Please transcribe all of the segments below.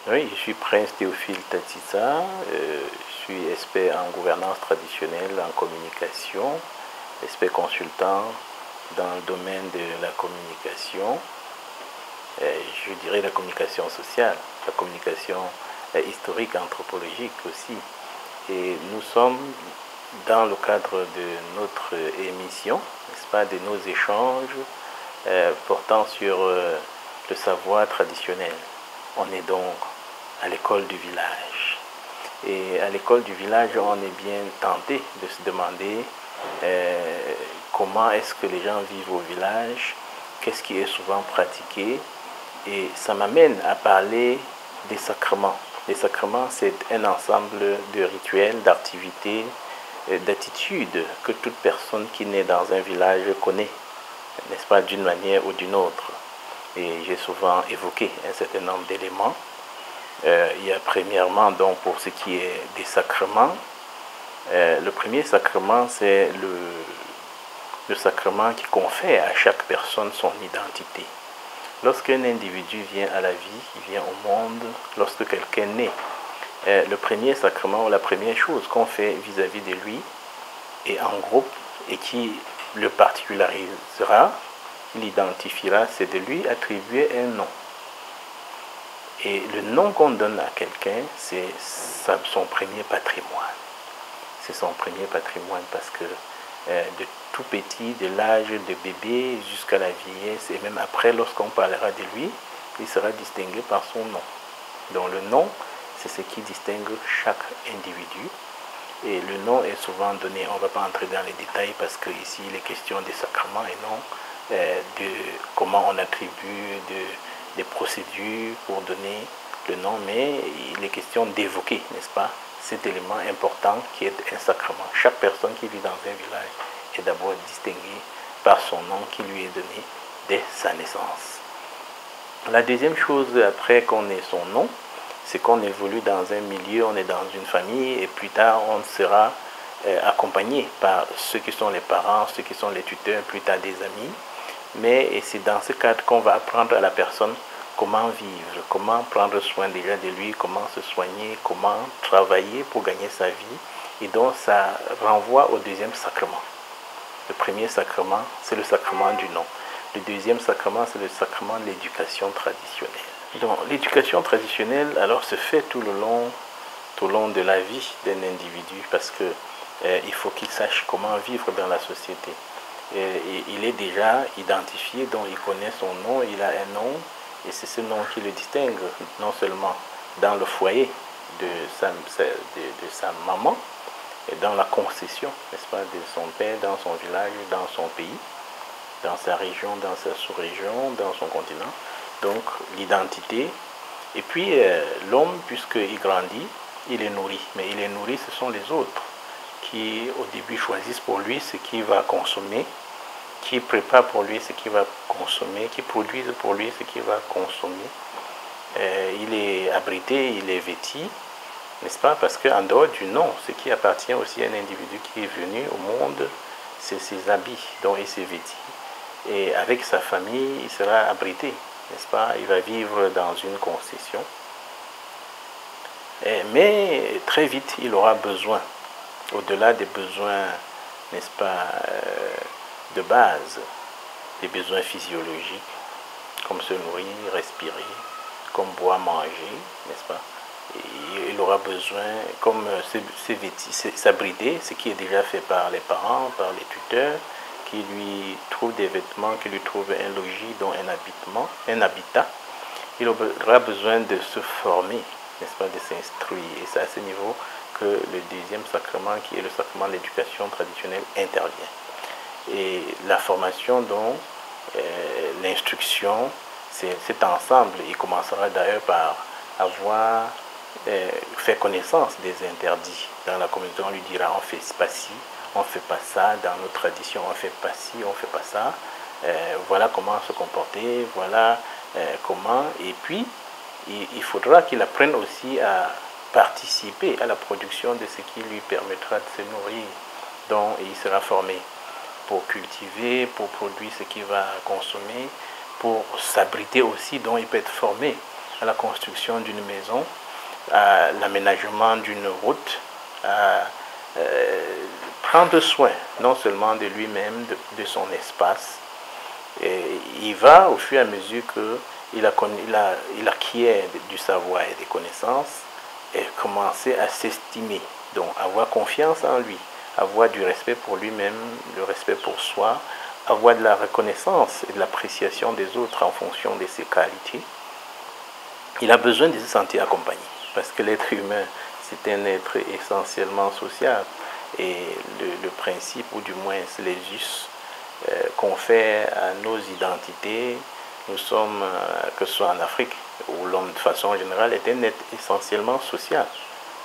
Oui, je suis Prince Théophile Tatita, je suis expert en gouvernance traditionnelle, en communication, expert consultant dans le domaine de la communication, je dirais la communication sociale, la communication historique, anthropologique aussi. Et nous sommes dans le cadre de notre émission, n'est-ce pas, de nos échanges portant sur le savoir traditionnel. On est donc à l'école du village. Et à l'école du village, on est bien tenté de se demander comment est-ce que les gens vivent au village, qu'est-ce qui est souvent pratiqué. Et ça m'amène à parler des sacrements. Les sacrements, c'est un ensemble de rituels, d'activités, d'attitudes que toute personne qui naît dans un village connaît, n'est-ce pas, d'une manière ou d'une autre. Et j'ai souvent évoqué un certain nombre d'éléments. Il y a premièrement, donc, pour ce qui est des sacrements, le premier sacrement, c'est le sacrement qui confère à chaque personne son identité. Lorsqu'un individu vient à la vie, il vient au monde, lorsque quelqu'un naît, le premier sacrement ou la première chose qu'on fait vis-à-vis de lui et en groupe et qui le particularisera, l'identifiera, c'est de lui attribuer un nom. Et le nom qu'on donne à quelqu'un, c'est son premier patrimoine. C'est son premier patrimoine parce que de tout petit, de l'âge de bébé jusqu'à la vieillesse, et même après, lorsqu'on parlera de lui, il sera distingué par son nom. Donc le nom, c'est ce qui distingue chaque individu. Et le nom est souvent donné, on ne va pas entrer dans les détails parce qu'ici, il est question des sacrements et non de comment on attribue des procédures pour donner le nom, mais il est question d'évoquer, n'est-ce pas, cet élément important qui est un sacrement. Chaque personne qui vit dans un village est d'abord distinguée par son nom qui lui est donné dès sa naissance. La deuxième chose, après qu'on ait son nom, c'est qu'on évolue dans un milieu, on est dans une famille et plus tard on sera accompagné par ceux qui sont les parents, ceux qui sont les tuteurs, plus tard des amis. Mais c'est dans ce cadre qu'on va apprendre à la personne comment vivre, comment prendre soin déjà de lui, comment se soigner, comment travailler pour gagner sa vie. Et donc ça renvoie au deuxième sacrement. Le premier sacrement, c'est le sacrement du nom. Le deuxième sacrement, c'est le sacrement de l'éducation traditionnelle. Donc l'éducation traditionnelle, alors, se fait tout le long de la vie d'un individu parce que il faut qu'il sache comment vivre dans la société. Et il est déjà identifié, donc il connaît son nom, il a un nom, et c'est ce nom qui le distingue, non seulement dans le foyer de sa maman, et dans la concession, n'est-ce pas, de son père, dans son village, dans son pays, dans sa région, dans sa sous-région, dans son continent. Donc l'identité. Et puis l'homme, puisqu'il grandit, il est nourri. Mais il est nourri, ce sont les autres qui au début choisissent pour lui ce qu'il va consommer, qui préparent pour lui ce qu'il va consommer, qui produisent pour lui ce qu'il va consommer. Il est abrité, il est vêtu, n'est-ce pas? Parce qu'en dehors du nom, ce qui appartient aussi à un individu qui est venu au monde, c'est ses habits dont il s'est vêtu. Et avec sa famille, il sera abrité, n'est-ce pas? Il va vivre dans une concession. Mais très vite, il aura besoin, au-delà des besoins, n'est-ce pas, de base, des besoins physiologiques, comme se nourrir, respirer, comme boire, manger, n'est-ce pas? Et il aura besoin, comme s'abriter, ce qui est déjà fait par les parents, par les tuteurs, qui lui trouvent des vêtements, qui lui trouvent un logis, dont un habitat. Il aura besoin de se former, n'est-ce pas, de s'instruire. Et c'est à ce niveau que le deuxième sacrement, qui est le sacrement de l'éducation traditionnelle, intervient. Et la formation, donc, l'instruction, c'est cet ensemble. Il commencera d'ailleurs par avoir fait connaissance des interdits. Dans la communauté, on lui dira on fait pas ci, on ne fait pas ça. Dans nos traditions, on ne fait pas ci, on ne fait pas ça. Voilà comment se comporter, voilà comment. Et puis, il faudra qu'il apprenne aussi à participer à la production de ce qui lui permettra de se nourrir. Donc, il sera formé pour cultiver, pour produire ce qu'il va consommer, pour s'abriter aussi, donc il peut être formé à la construction d'une maison, à l'aménagement d'une route, à prendre soin non seulement de lui-même, de son espace. Et il va, au fur et à mesure qu'il acquiert du savoir et des connaissances, et commencer à s'estimer, donc avoir confiance en lui, avoir du respect pour lui-même, le respect pour soi, avoir de la reconnaissance et de l'appréciation des autres en fonction de ses qualités. Il a besoin de se sentir accompagné, parce que l'être humain, c'est un être essentiellement social. Et le principe, ou du moins les us qu'on fait à nos identités, nous sommes, que ce soit en Afrique, où l'homme de façon générale est un être essentiellement social.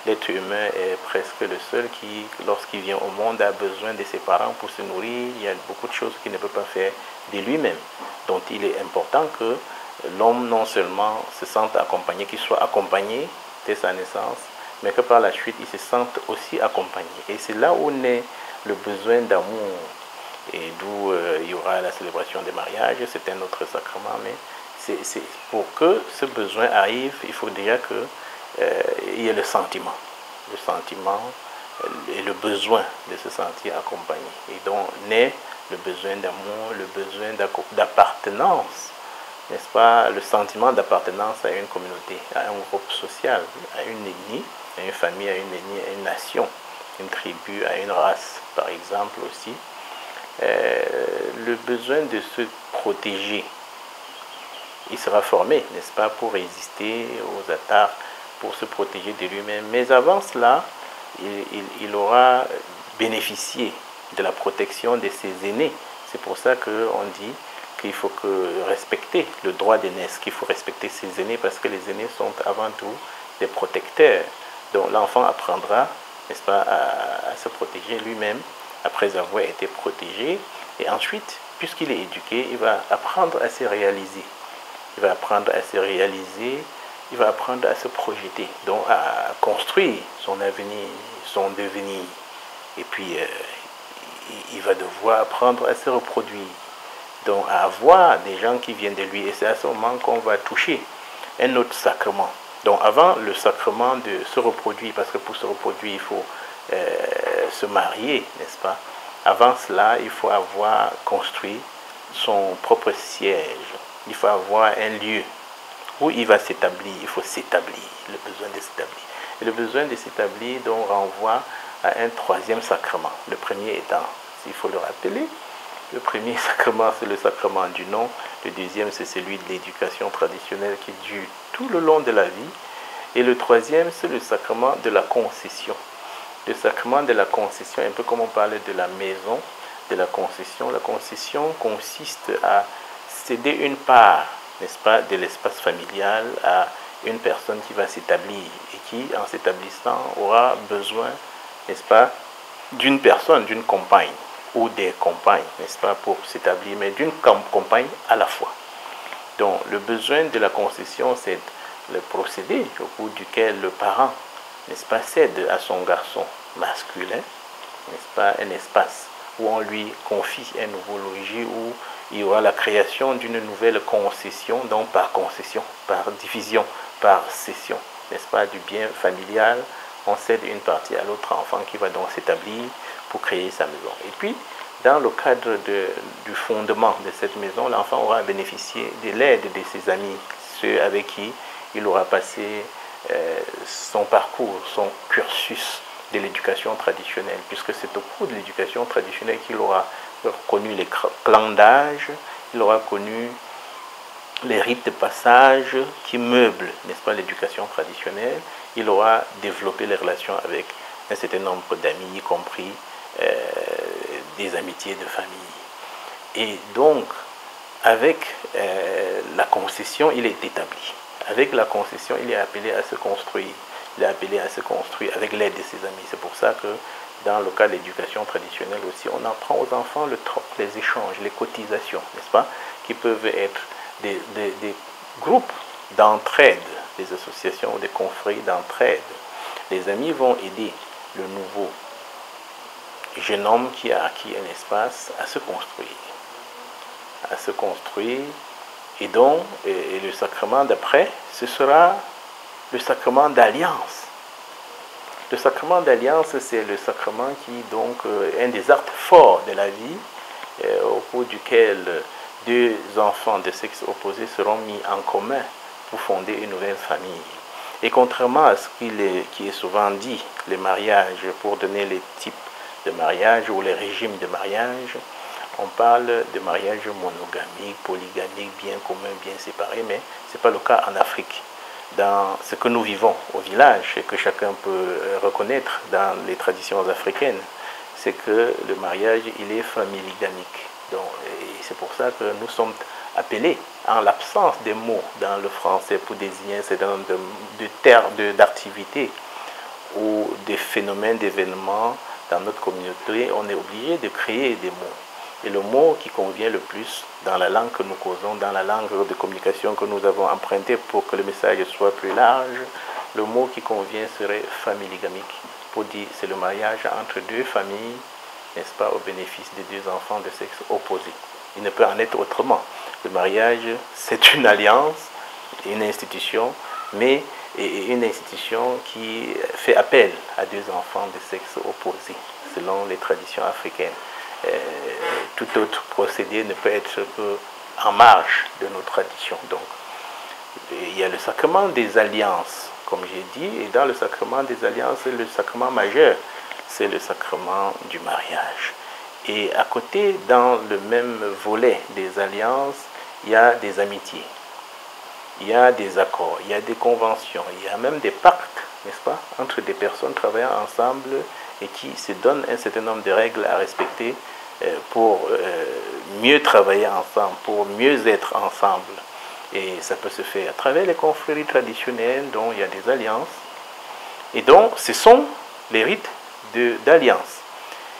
L'être humain est presque le seul qui, lorsqu'il vient au monde, a besoin de ses parents pour se nourrir. Il y a beaucoup de choses qu'il ne peut pas faire de lui-même. Donc il est important que l'homme non seulement se sente accompagné, qu'il soit accompagné dès sa naissance, mais que par la suite il se sente aussi accompagné. Et c'est là où naît le besoin d'amour, et d'où il y aura la célébration des mariages, c'est un autre sacrement, mais c'est pour que ce besoin arrive, il faut déjà que il y ait le sentiment et le besoin de se sentir accompagné. Et donc naît le besoin d'amour, le besoin d'appartenance, n'est-ce pas, le sentiment d'appartenance à une communauté, à un groupe social, à une ethnie, à une famille, à une ethnie, à une nation, une tribu, à une race, par exemple aussi. Le besoin de se protéger, il sera formé, n'est-ce pas, pour résister aux attaques, pour se protéger de lui-même. Mais avant cela, il aura bénéficié de la protection de ses aînés. C'est pour ça qu'on dit qu'il faut respecter le droit d'aînesse, qu'il faut respecter ses aînés, parce que les aînés sont avant tout des protecteurs. Donc l'enfant apprendra, n'est-ce pas, à se protéger lui-même après avoir été protégé. Et ensuite, puisqu'il est éduqué, il va apprendre à se réaliser. Il va apprendre à se réaliser, il va apprendre à se projeter, donc à construire son avenir, son devenir. Et puis, il va devoir apprendre à se reproduire, donc à avoir des gens qui viennent de lui. Et c'est à ce moment qu'on va toucher un autre sacrement. Donc avant le sacrement de se reproduire, parce que pour se reproduire, il faut se marier, n'est-ce pas? Avant cela, il faut avoir construit son propre siège. Il faut avoir un lieu où il va s'établir. Il faut s'établir, le besoin de s'établir. Et le besoin de s'établir donc renvoie à un troisième sacrement. Le premier étant, s'il faut le rappeler, le premier sacrement, c'est le sacrement du nom. Le deuxième, c'est celui de l'éducation traditionnelle qui dure tout le long de la vie. Et le troisième, c'est le sacrement de la concession. Le sacrement de la concession, un peu comme on parlait de la maison, de la concession consiste à céder une part, n'est-ce pas, de l'espace familial à une personne qui va s'établir et qui, en s'établissant, aura besoin, n'est-ce pas, d'une personne, d'une compagne ou des compagnes, n'est-ce pas, pour s'établir, mais d'une compagne à la fois. Donc, le besoin de la concession, c'est le procédé au cours duquel le parent, n'est-ce pas, cède à son garçon masculin, n'est-ce pas, un espace où on lui confie un nouveau logis, où il y aura la création d'une nouvelle concession, donc par concession, par division, par cession, n'est-ce pas, du bien familial. On cède une partie à l'autre enfant qui va donc s'établir pour créer sa maison. Et puis, dans le cadre du fondement de cette maison, l'enfant aura bénéficié de l'aide de ses amis, ceux avec qui il aura passé son parcours, son cursus de l'éducation traditionnelle, puisque c'est au cours de l'éducation traditionnelle qu'il aura connu les clans d'âge, il aura connu les rites de passage qui meublent, n'est-ce pas, l'éducation traditionnelle. Il aura développé les relations avec un certain nombre d'amis, y compris des amitiés de famille. Et donc, avec la concession, il est établi. Avec la concession, il est appelé à se construire. Il est appelé à se construire avec l'aide de ses amis. C'est pour ça que dans le cas de l'éducation traditionnelle aussi, on apprend aux enfants le troc, les échanges, les cotisations, n'est-ce pas, qui peuvent être des groupes d'entraide, des associations ou des confréries d'entraide. Les amis vont aider le nouveau jeune homme qui a acquis un espace à se construire Et donc, et le sacrement d'après, ce sera le sacrement d'alliance. Le sacrement d'alliance, c'est le sacrement qui, donc, est un des actes forts de la vie, au cours duquel deux enfants de sexe opposé seront mis en commun pour fonder une nouvelle famille. Et contrairement à ce qui est souvent dit, les mariages, pour donner les types de mariage ou les régimes de mariage, on parle de mariage monogamique, polygamique, bien commun, bien séparé, mais ce n'est pas le cas en Afrique. Dans ce que nous vivons au village et que chacun peut reconnaître dans les traditions africaines, c'est que le mariage, il est familigamique. Donc, c'est pour ça que nous sommes appelés, en l'absence des mots dans le français pour désigner un certain nombre de termes d'activités ou des phénomènes, d'événements dans notre communauté, on est obligé de créer des mots. Et le mot qui convient le plus dans la langue que nous causons, dans la langue de communication que nous avons empruntée pour que le message soit plus large, le mot qui convient serait familigamique. Pour dire, c'est le mariage entre deux familles, n'est-ce pas, au bénéfice des deux enfants de sexe opposé. Il ne peut en être autrement. Le mariage, c'est une alliance, une institution, mais une institution qui fait appel à deux enfants de sexe opposé, selon les traditions africaines. Tout autre procédé ne peut être qu'en marge de nos traditions. Donc, il y a le sacrement des alliances, comme j'ai dit, et dans le sacrement des alliances, le sacrement majeur, c'est le sacrement du mariage. Et à côté, dans le même volet des alliances, il y a des amitiés, il y a des accords, il y a des conventions, il y a même des pactes, n'est-ce pas, entre des personnes travaillant ensemble et qui se donnent un certain nombre de règles à respecter pour mieux travailler ensemble, pour mieux être ensemble. Et ça peut se faire à travers les confréries traditionnelles, dont il y a des alliances. Et donc, ce sont les rites d'alliance.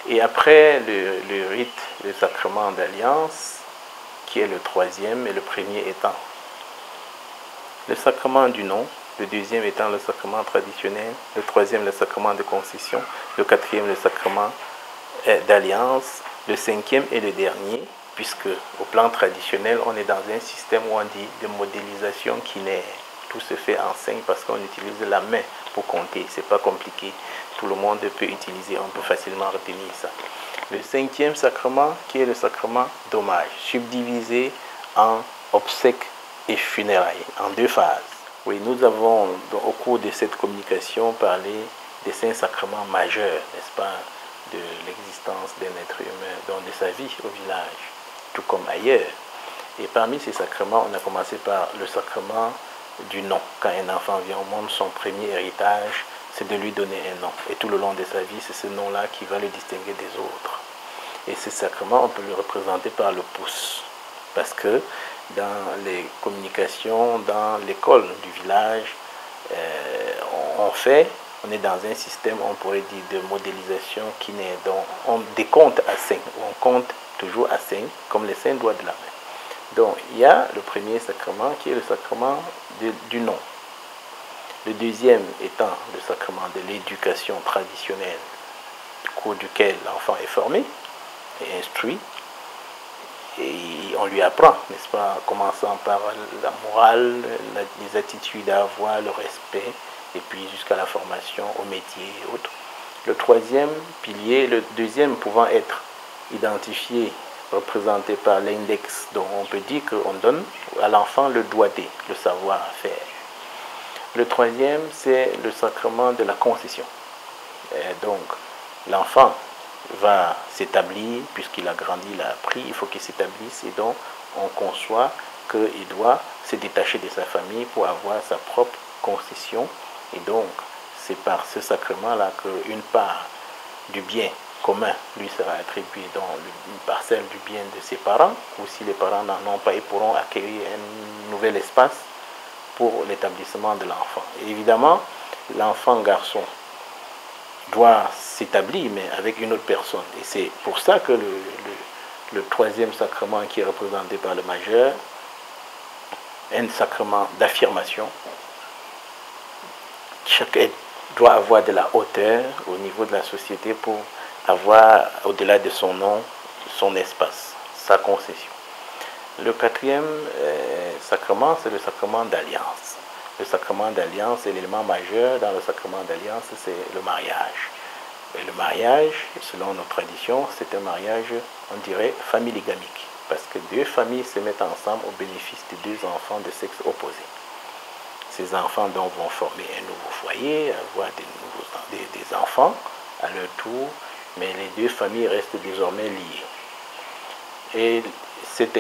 Et après le rite, le sacrement d'alliance, qui est le troisième et le premier étant le sacrement du nom, le deuxième étant le sacrement traditionnel, le troisième le sacrement de concession, le quatrième le sacrement d'alliance, le cinquième et le dernier, puisque au plan traditionnel, on est dans un système où on dit de modélisation kinaire. Tout se fait en 5 parce qu'on utilise la main pour compter. Ce n'est pas compliqué. Tout le monde peut utiliser, on peut facilement retenir ça. Le cinquième sacrement, qui est le sacrement d'hommage, subdivisé en obsèques et funérailles, en 2 phases. Oui, nous avons, au cours de cette communication, parlé des 5 sacrements majeurs, n'est-ce pas, de l'existence d'un être humain, donc de sa vie au village, tout comme ailleurs. Et parmi ces sacrements, on a commencé par le sacrement du nom. Quand un enfant vient au monde, son premier héritage, c'est de lui donner un nom. Et tout le long de sa vie, c'est ce nom-là qui va le distinguer des autres. Et ce sacrement, on peut le représenter par le pouce. Parce que dans les communications, dans l'école du village, on est dans un système, on pourrait dire, de modélisation qui n'est donc, on décompte à 5, on compte toujours à 5, comme les 5 doigts de la main. Donc, il y a le premier sacrement qui est le sacrement du nom. Le deuxième étant le sacrement de l'éducation traditionnelle, au cours duquel l'enfant est formé et instruit. Et on lui apprend, n'est-ce pas, commençant par la morale, les attitudes à avoir, le respect, et puis jusqu'à la formation au métier et autres. Le troisième pilier, le deuxième pouvant être identifié, représenté par l'index, dont on peut dire qu'on donne à l'enfant le doigté, le savoir-faire. Le troisième, c'est le sacrement de la concession. Et donc, l'enfant va s'établir, puisqu'il a grandi, il a appris, il faut qu'il s'établisse, et donc on conçoit qu'il doit se détacher de sa famille pour avoir sa propre concession. Et donc, c'est par ce sacrement-là qu'une part du bien commun lui sera attribuée dans une parcelle du bien de ses parents, ou si les parents n'en ont pas, ils pourront acquérir un nouvel espace pour l'établissement de l'enfant. Évidemment, l'enfant garçon doit s'établir, mais avec une autre personne. Et c'est pour ça que le troisième sacrement qui est représenté par le majeur est un sacrement d'affirmation. Chacun doit avoir de la hauteur au niveau de la société pour avoir, au-delà de son nom, son espace, sa concession. Le quatrième sacrement, c'est le sacrement d'alliance. Le sacrement d'alliance est l'élément majeur dans le sacrement d'alliance, c'est le mariage. Et le mariage, selon nos traditions, c'est un mariage, on dirait, familigamique. Parce que deux familles se mettent ensemble au bénéfice de deux enfants de sexe opposé. Ces enfants donc vont former un nouveau foyer, avoir des enfants à leur tour, mais les deux familles restent désormais liées. Et cette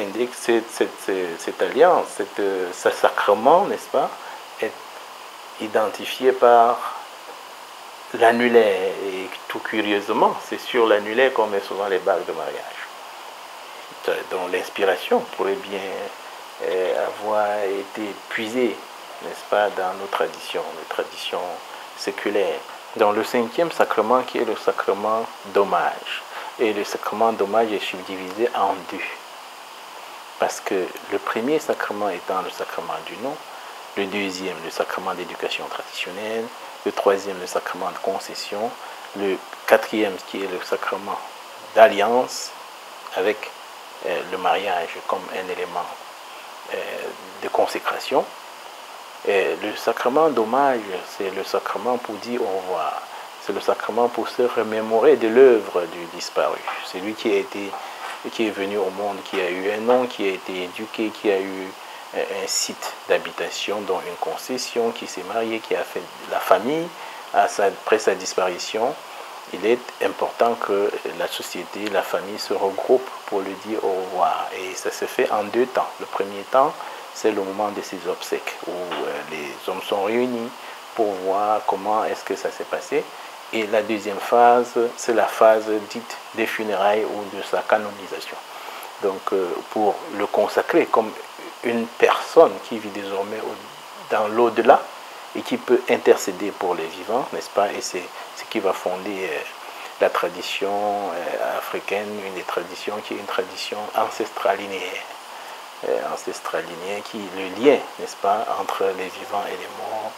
alliance, ce sacrement, n'est-ce pas, est identifié par l'annulaire. Et tout curieusement, c'est sur l'annulaire qu'on met souvent les bagues de mariage, dont l'inspiration pourrait bien avoir été puisée, n'est-ce pas, dans nos traditions séculaires. Dans le cinquième sacrement, qui est le sacrement d'hommage. Et le sacrement d'hommage est subdivisé en deux. Parce que le premier sacrement étant le sacrement du nom, le deuxième, le sacrement d'éducation traditionnelle, le troisième, le sacrement de concession, le quatrième, qui est le sacrement d'alliance, avec le mariage comme un élément de consécration. Et le sacrement d'hommage, c'est le sacrement pour dire au revoir. C'est le sacrement pour se remémorer de l'œuvre du disparu. C'est lui qui est venu au monde, qui a eu un nom, qui a été éduqué, qui a eu un site d'habitation, dont une concession, qui s'est marié, qui a fait la famille. Après sa disparition, il est important que la société, la famille se regroupe pour lui dire au revoir. Et ça se fait en deux temps. Le premier temps, c'est le moment de ses obsèques, où les hommes sont réunis pour voir comment est-ce que ça s'est passé. Et la deuxième phase, c'est la phase dite des funérailles ou de sa canonisation. Donc, pour le consacrer comme une personne qui vit désormais dans l'au-delà et qui peut intercéder pour les vivants, n'est-ce pas? Et c'est ce qui va fonder la tradition africaine, une des traditions qui est une tradition ancestrale linéaire. Qui est le lien, n'est-ce pas, entre les vivants et les morts,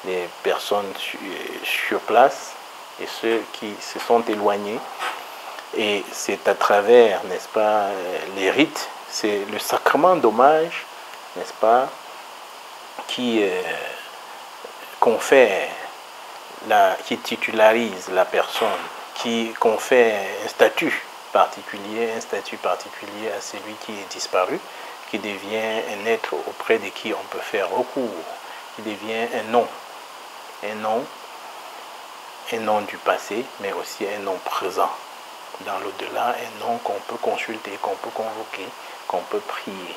les personnes sur place et ceux qui se sont éloignés. Et c'est à travers, n'est-ce pas, les rites, c'est le sacrement d'hommage, n'est-ce pas, qui confère, qui titularise la personne, qui confère un statut particulier à celui qui est disparu, qui devient un être auprès de qui on peut faire recours, qui devient un nom du passé, mais aussi un nom présent dans l'au-delà, un nom qu'on peut consulter, qu'on peut convoquer, qu'on peut prier.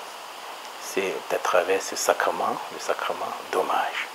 C'est à travers ce sacrement, le sacrement d'hommage.